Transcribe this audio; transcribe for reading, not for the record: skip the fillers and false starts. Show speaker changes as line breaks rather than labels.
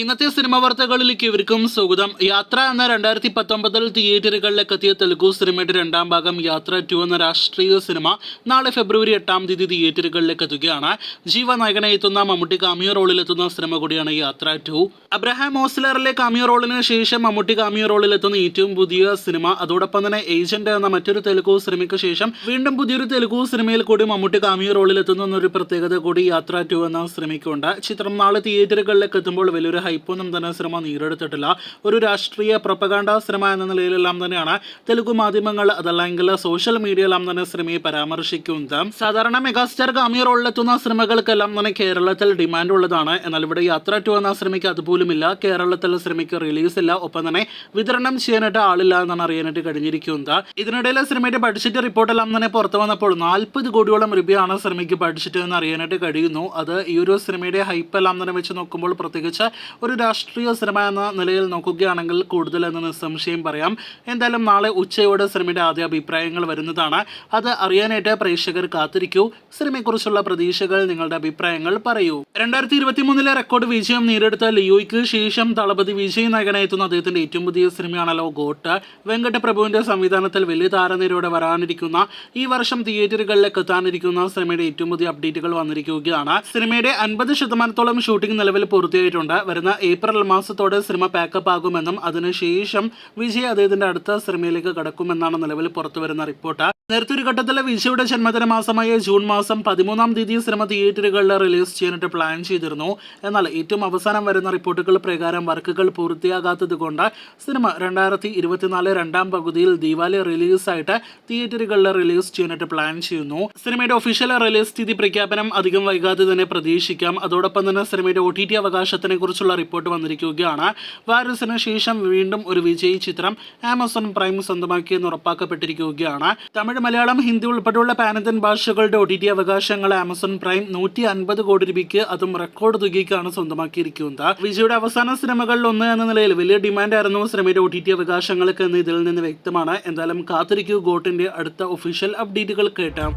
ഇന്നത്തെ സിനിമ വാർത്തകളിലേക്ക് ഇവർക്കും സ്വാഗതം. യാത്ര എന്ന 2019 തിയേറ്ററുകളിലേക്ക് എത്തിയ തെലുഗു സിനിമയുടെ രണ്ടാം ഭാഗം യാത്ര 2 എന്ന രാഷ്ട്രീയ സിനിമ നാളെ ഫെബ്രുവരി 8 തിയേറ്ററുകളിലേക്ക് എത്തുകയാണ്. ജീവ നായകനെ എത്തുന്ന മമ്മൂട്ടി കാമിയോ റോളിലെത്തുന്ന സിനിമ കൂടിയാണ് യാത്ര 2. അബ്രഹാം ഓസ്ലറിലെ കാമിയോ റോളിന് ശേഷം മമ്മൂട്ടി കാമിയോ റോളിലെത്തുന്ന ഏറ്റവും പുതിയ സിനിമ. അതോടൊപ്പം തന്നെ ഏജന്റ് എന്ന മറ്റൊരു തെലുഗു സിനിമയ്ക്ക് ശേഷം വീണ്ടും പുതിയൊരു തെലുഗു സിനിമയിൽ കൂടി മമ്മൂട്ടി കാമിയോ റോളിലെത്തുന്ന എന്നൊരു പ്രത്യേകത കൂടി യാത്ര 2 എന്ന സിനിമയ്ക്കുണ്ട്. ചിത്രം നാളെ തിയേറ്ററുകളിലേക്ക് എത്തുമ്പോൾ വലിയൊരു ഹൈപ്പൊന്നും തന്നെ സിനിമ നേരിടുത്തിട്ടില്ല. ഒരു രാഷ്ട്രീയ പ്രൊപ്പഗാണ്ട സിനിമ എന്ന നിലയിലെല്ലാം തന്നെയാണ് തെലുഗു മാധ്യമങ്ങൾ അതല്ലെങ്കിൽ സോഷ്യൽ മീഡിയയെല്ലാം തന്നെ സിനിമയെ പരാമർശിക്കുന്നത്. സാധാരണ മെഗാസ്റ്റാർ കാമിയോ റോളിലെത്തുന്ന സിനിമകൾക്കെല്ലാം തന്നെ കേരളത്തിൽ ഡിമാൻഡ് ഉള്ളതാണ്. എന്നാൽ ഇവിടെ യാത്ര 2 എന്ന സിനിമയ്ക്ക് അതുപോലുമില്ല. കേരളത്തിൽ സിനിമയ്ക്ക് റിലീസ് ഇല്ല, ഒപ്പം തന്നെ വിതരണം ചെയ്യാനായിട്ട് ആളില്ല എന്നാണ് അറിയാനായിട്ട് കഴിഞ്ഞിരിക്കുന്നത്. ഇതിനിടയിൽ സിനിമയുടെ ബഡ്ജറ്റ് റിപ്പോർട്ടെല്ലാം തന്നെ പുറത്തു വന്നപ്പോൾ 40 കോടിയോളം രൂപയാണ് സിനിമയ്ക്ക് ബഡ്ജറ്റ് എന്ന് അറിയാനായിട്ട് കഴിയുന്നു. അത് ഈ ഒരു സിനിമയുടെ ഹൈപ്പ് എല്ലാം തന്നെ വെച്ച് നോക്കുമ്പോൾ പ്രത്യേകിച്ച് ഒരു രാഷ്ട്രീയ സിനിമ എന്ന നിലയിൽ നോക്കുകയാണെങ്കിൽ കൂടുതൽ എന്ന് നിസ്സംശയം പറയാം. എന്തായാലും നാളെ ഉച്ചയോടെ സിനിമയുടെ ആദ്യ അഭിപ്രായങ്ങൾ വരുന്നതാണ്. അത് അറിയാനായിട്ട് പ്രേക്ഷകർ കാത്തിരിക്കൂ. സിനിമയെക്കുറിച്ചുള്ള പ്രതീക്ഷകൾ, നിങ്ങളുടെ അഭിപ്രായങ്ങൾ പറയൂ. 2023 റെക്കോർഡ് വിജയം നേടിയെടുത്ത ലിയോയ്ക്ക് ശേഷം തളപതി വിജയ് നായകനായെത്തുന്ന അദ്ദേഹത്തിന്റെ ഏറ്റവും പുതിയ സിനിമയാണല്ലോ ഗോട്ട്. വെങ്കട്ട പ്രഭുവിന്റെ സംവിധാനത്തിൽ വലിയ താരനിരയോടെ വരാനിരിക്കുന്ന ഈ വർഷം തിയേറ്ററുകളിലേക്ക് എത്താനിരിക്കുന്ന സിനിമയുടെ ഏറ്റവും പുതിയ അപ്ഡേറ്റുകൾ വന്നിരിക്കുകയാണ്. സിനിമയുടെ 50% ഷൂട്ടിംഗ് നിലവിൽ പൂർത്തിയായിട്ടുണ്ട്. വരുന്ന ഏപ്രിൽ മാസത്തോടെ സിനിമ പാക്കപ്പ് ആകുമെന്നും അതിനുശേഷം വിജയ് അദ്ദേഹത്തിന്റെ അടുത്ത സിനിമയിലേക്ക് കടക്കുമെന്നാണ് നിലവിൽ പുറത്തുവരുന്ന റിപ്പോർട്ട്. നേരത്തെ ഒരു ഘട്ടത്തിൽ വിജയുടെ ജന്മദിന മാസമായ ജൂൺ മാസം 13 സിനിമ തിയേറ്ററുകളിൽ റിലീസ് ചെയ്യാനായിട്ട് പ്ലാൻ ചെയ്തിരുന്നു. എന്നാൽ ഏറ്റവും അവസാനം വരുന്ന റിപ്പോർട്ടുകൾ പ്രകാരം വർക്കുകൾ പൂർത്തിയാകാത്തത് കൊണ്ട് സിനിമ 2024 രണ്ടാം പകുതിയിൽ ദീപാവലി റിലീസായിട്ട് തിയേറ്ററുകളിൽ റിലീസ് ചെയ്യാനായിട്ട് പ്ലാൻ ചെയ്യുന്നു. സിനിമയുടെ ഒഫീഷ്യൽ റിലീസ് തീയതി പ്രഖ്യാപനം അധികം വൈകാതെ തന്നെ പ്രതീക്ഷിക്കാം. അതോടൊപ്പം തന്നെ സിനിമയുടെ OTT അവകാശത്തിനെ കുറിച്ചുള്ള റിപ്പോർട്ട് വന്നിരിക്കുകയാണ്. വൈറസിന് ശേഷം വീണ്ടും ഒരു വിജയ് ചിത്രം ആമസോൺ പ്രൈം സ്വന്തമാക്കിയെന്ന് ഉറപ്പാക്കപ്പെട്ടിരിക്കുകയാണ്. തമിഴ്, മലയാളം, ഹിന്ദി ഉൾപ്പെടെയുള്ള പാനന്ത്യൻ ഭാഷകളുടെ OTT അവകാശങ്ങൾ ആമസോൺ പ്രൈം 150 കോടി രൂപയ്ക്ക്, അതും റെക്കോർഡ് തുകയ്ക്കാണ് സ്വന്തമാക്കിയിരിക്കുന്നത്. വിജയുടെ അവസാന സിനിമകളിൽ ഒന്ന് എന്ന നിലയിൽ വലിയ ഡിമാൻഡ് ആയിരുന്നു സിനിമയുടെ OTT അവകാശങ്ങൾക്ക് എന്ന് ഇതിൽ നിന്ന് വ്യക്തമാണ്. എന്തായാലും കാത്തിരിക്കൂ ഗോട്ടിന്റെ അടുത്ത ഒഫീഷ്യൽ അപ്ഡേറ്റുകൾ കേട്ടാം.